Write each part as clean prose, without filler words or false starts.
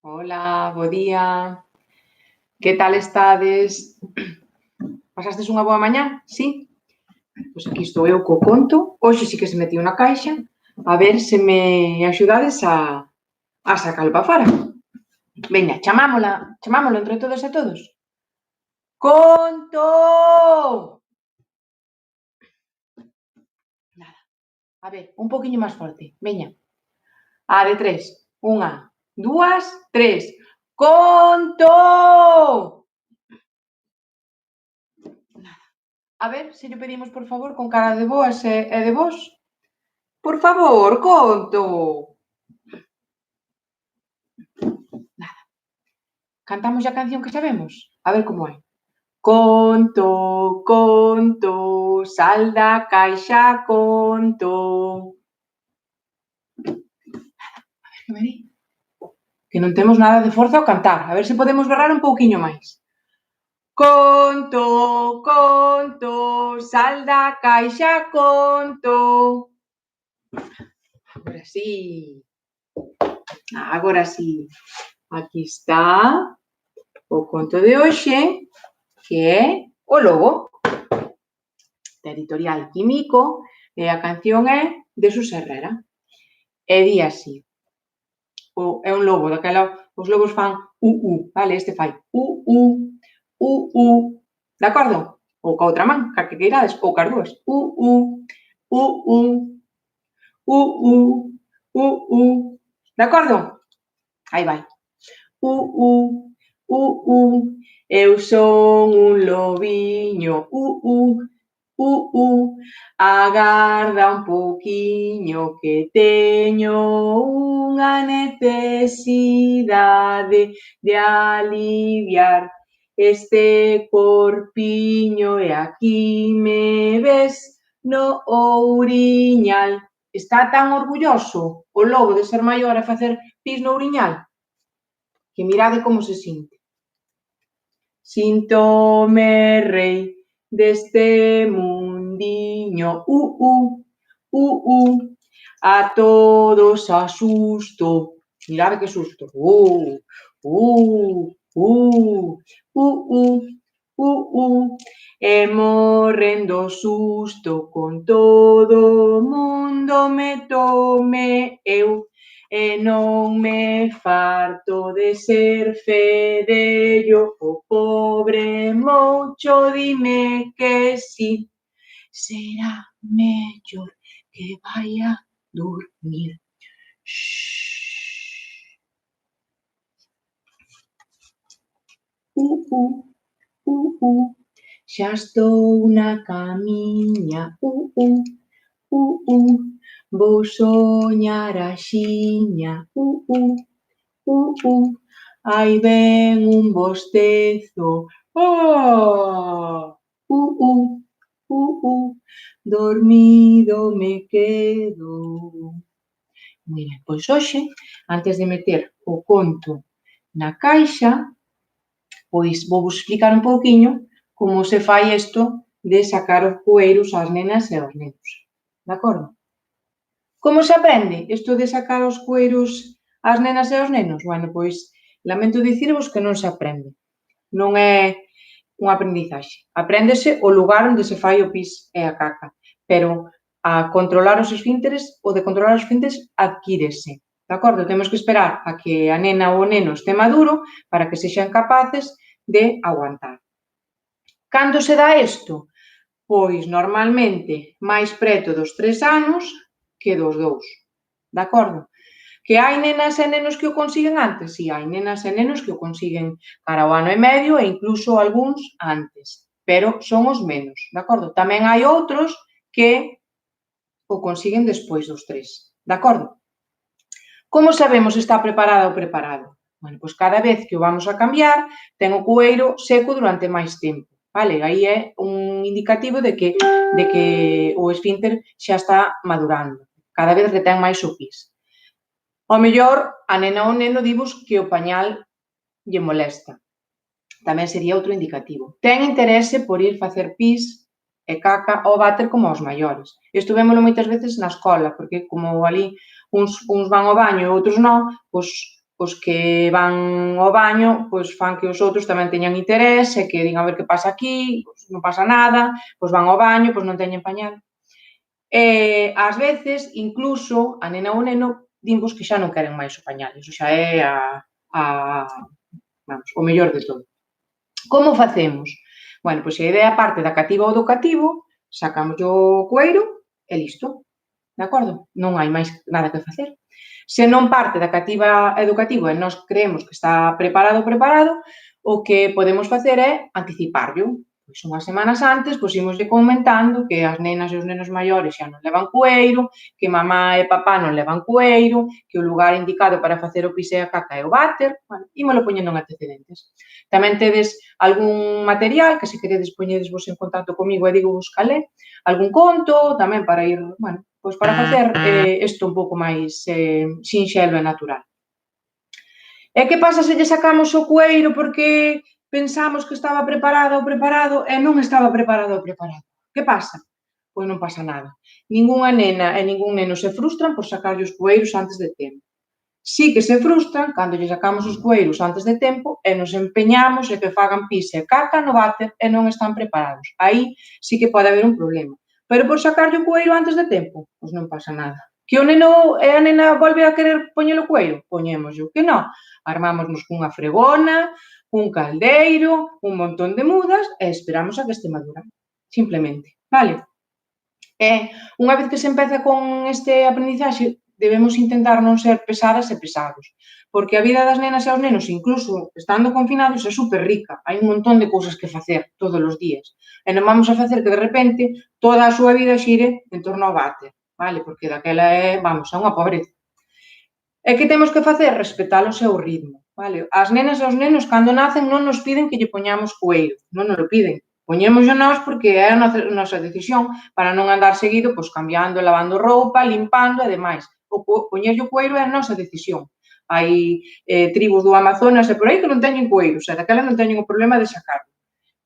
Ola, bo día. Que tal estades? Pasastes unha boa mañá? Sí? Pois aquí estou eu co conto. Hoxe sí que se metió na caixa. A ver se me axudades a sacalo para fora. Veña, chamámolo entre todos e todos. Conto! Nada. A ver, un poquinho máis forte. Veña. A de 3. 1, 2, 3. Conto! A ver, se lle pedimos, por favor, con cara de boas e de vos. Por favor, conto. Nada. Cantamos a canción que sabemos? A ver como é. Conto, conto, sal da caixa, conto. A ver que me di. Que non temos nada de forza ao cantar. A ver se podemos berrar un pouquiño máis. Conto, conto, sal da caixa, conto. Agora sí. Agora sí. Aquí está o conto de hoxe, que é O Lobo, da editorial Químico, e a canción é de Xus Herrera. E di así. É un lobo, daquela os lobos fan vale? Este fai de acordo? Ou ca outra man, ca que queirades, ou cas dúas. De acordo? Aí vai. Eu son un lobiño, agarda un pouquiño que teño unha necesidade de aliviar este corpiño e aquí me ves no ouriñal. Está tan orgulloso o lobo de ser maior e facer pis no ouriñal que mirade como se sinte. Síntome rei deste mundiño, a todos asusto. Mirade que susto. E morrendo susto con todo o mundo me tome eu. E non me farto de ser fedello, o pobre moucho dime que si, será mellor que vaia dormir. Xa estou na camiña, vou soñar axiña, aí ven un bostezo, dormido me quedo. Mira, pois hoxe, antes de meter o conto na caixa, pois vou vos explicar un pouquiño como se fai isto de sacar os cueiros ás nenas e aos nenos. De acordo? Como se aprende isto de sacar os cueiros ás nenas e aos nenos? Bueno, pois lamento dicirvos que non se aprende. Non é unha aprendizaxe. Apréndese o lugar onde se fai o pis e a caca. Pero a controlar os esfínteres, o de controlar os esfínteres adquírese. De acordo? Temos que esperar a que a nena ou o neno este maduro para que sexan capaces de aguantar. Cando se dá isto? Pois normalmente máis preto dos 3 anos que dos 2. De acordo? Que hai nenas e nenos que o consiguen antes? Si, hai nenas e nenos que o consiguen cara ao ano e medio e incluso algúns antes, pero son os menos, de acordo? Tamén hai outros que o consiguen despois dos 3, de acordo? Como sabemos se está preparada ou preparado? Bueno, pois cada vez que o vamos a cambiar, ten o cueiro seco durante máis tempo, vale? Aí é un indicativo de que o esfínter xa está madurando, cada vez retén máis o pis. Ao mellor, a nena ou neno divos que o pañal lle molesta. Tamén sería outro indicativo. Ten interese por ir facer pis e caca ao váter como aos maiores. Isto vémolo moitas veces na escola, porque como ali uns van ao baño e outros non, pois os que van ao baño, pois fan que os outros tamén teñan interés e que digan a ver que pasa aquí, pois non pasa nada, pois van ao baño, pois non teñen pañal. Ás veces, incluso, a nena ou o neno dimos que xa non queren máis o pañal, iso xa é vamos, o mellor de todo. Como facemos? Bueno, pois a idea parte da cativa ou do cativo, sacamos o cueiro e listo, de acordo? Non hai máis nada que facer. Se non parte da cativa e do cativo e nós creemos que está preparado, o que podemos facer é anticiparlo. Pois unhas semanas antes, pois imoslle comentando que as nenas e os nenos maiores xa non levan cueiro, que mamá e papá non levan cueiro, que o lugar indicado para facer o pis e a caca é o váter, bueno, ímolo poñendo en antecedentes. Tamén tedes algún material que se queredes poñedesvos en contacto comigo e digo vos cal é, algún conto tamén para ir, bueno, pois para facer isto un pouco máis sinxelo e natural. E que pasa se lle sacamos o cueiro porque pensamos que estaba preparada ou preparado e non estaba preparado ou preparado? Que pasa? Pois non pasa nada. Ningunha nena e ningún neno se frustran por sacarlle os cueiros antes de tempo. Sí que se frustran cando lle sacamos os cueiros antes de tempo e nos empeñamos en que fagan pis e caca no váter e non están preparados. Aí sí que pode haber un problema. Pero por sacarlle o cueiro antes de tempo, pois non pasa nada. Que o neno e a nena volve a querer poñer o cueiro? Poñémoslo. Que non? Armámonos cunha fregona, cun caldeiro, un montón de mudas e esperamos a que este madura. Simplemente. Vale? E unha vez que se empeza con este aprendizaxe, debemos intentar non ser pesadas e pesados, porque a vida das nenas e aos nenos, incluso estando confinados, é super rica. Hai un montón de cousas que facer todos os días. E non vamos a facer que, de repente, toda a súa vida xire en torno ao váter, vale? Porque daquela é, vamos, é unha pobreza. E que temos que facer? Respetar o seu ritmo, vale? As nenas e os nenos, cando nacen, non nos piden que lle poñamos cueiro, non nos lo piden. Poñémoslo nós porque é a nosa decisión para non andar seguido, pois, cambiando, lavando roupa, limpando e demais. Poñerlle o cueiro é a nosa decisión. Hai tribus do Amazonas e por aí que non teñen cueiros, e daquela non teñen o problema de sacarlo.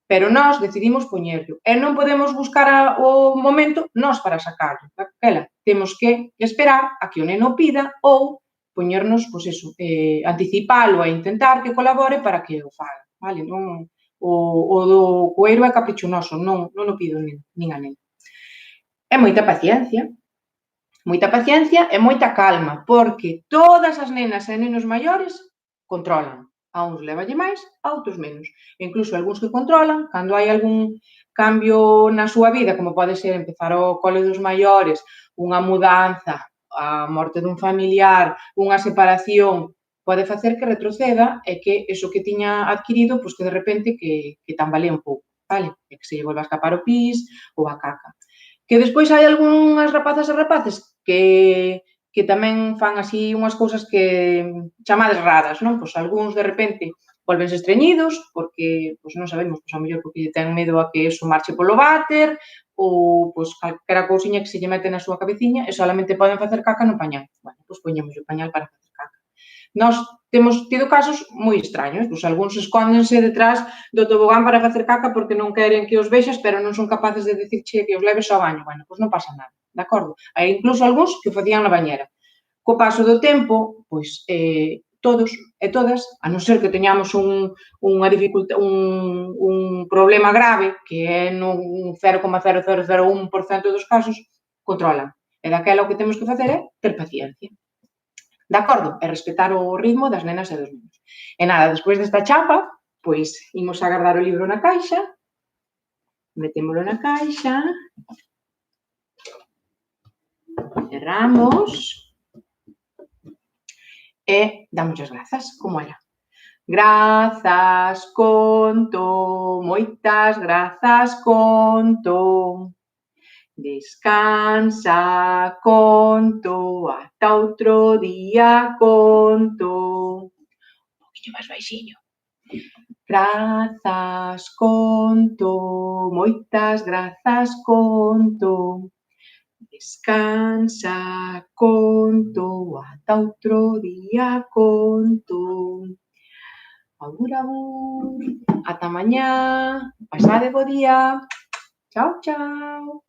Pero nós decidimos poñerlo. E non podemos buscar o momento nós para sacarlo. Daquela temos que esperar a que o neno pida ou poñernos, pois eso, anticipalo e intentar que colabore para que o faga, vale? Non, o do cueiro é caprichonoso, non o pido nin a nena. E moita paciencia e moita calma, porque todas as nenas e nenos maiores controlan. A uns levalle máis, a outros menos. E incluso algúns que controlan, cando hai algún cambio na súa vida, como pode ser empezar o cole dos maiores, unha mudanza, a morte dun familiar, unha separación, pode facer que retroceda e que eso que tiña adquirido, pois que de repente que tambalee un pouco, vale? E que se lle volva a escapar o pis ou a caca. Que despois hai algunhas rapazas e rapaces que tamén fan así unhas cousas que chamades raras, non? Pois algúns de repente volvense estreñidos porque, pois non sabemos, pois ao mellor porque ten medo a que eso marche polo váter ou pois calquera cousiña que se lle mete na súa cabeciña e solamente poden facer caca no pañal. Bueno, pois poñemos o pañal para facer caca. Nós temos tido casos moi extraños, pois algúns escóndense detrás do tobogán para facer caca porque non queren que os vexas, pero non son capaces de dicirche que os leves ao baño. Bueno, pois non pasa nada, de acordo? Hai incluso algúns que o facían na bañera. Co paso do tempo, pois todos e todas, a non ser que teñamos un problema grave, que é nun 0,0001% dos casos, controlan. E daquela o que temos que facer é ter paciencia. De acordo? E respetar o ritmo das nenas e dos nenos. E nada, despois desta chapa, pois imos a guardar o libro na caixa, metémolo na caixa, cerramos e damos as grazas, como era. Grazas, conto, moitas grazas, conto. Descansa, conto, ata outro día, conto. Un poquinho máis baixiño. Grazas, conto, moitas grazas, conto. Descansa, conto, ata outro día, conto. Agur, agur, ata mañá, pasade bo día. Chao, chao.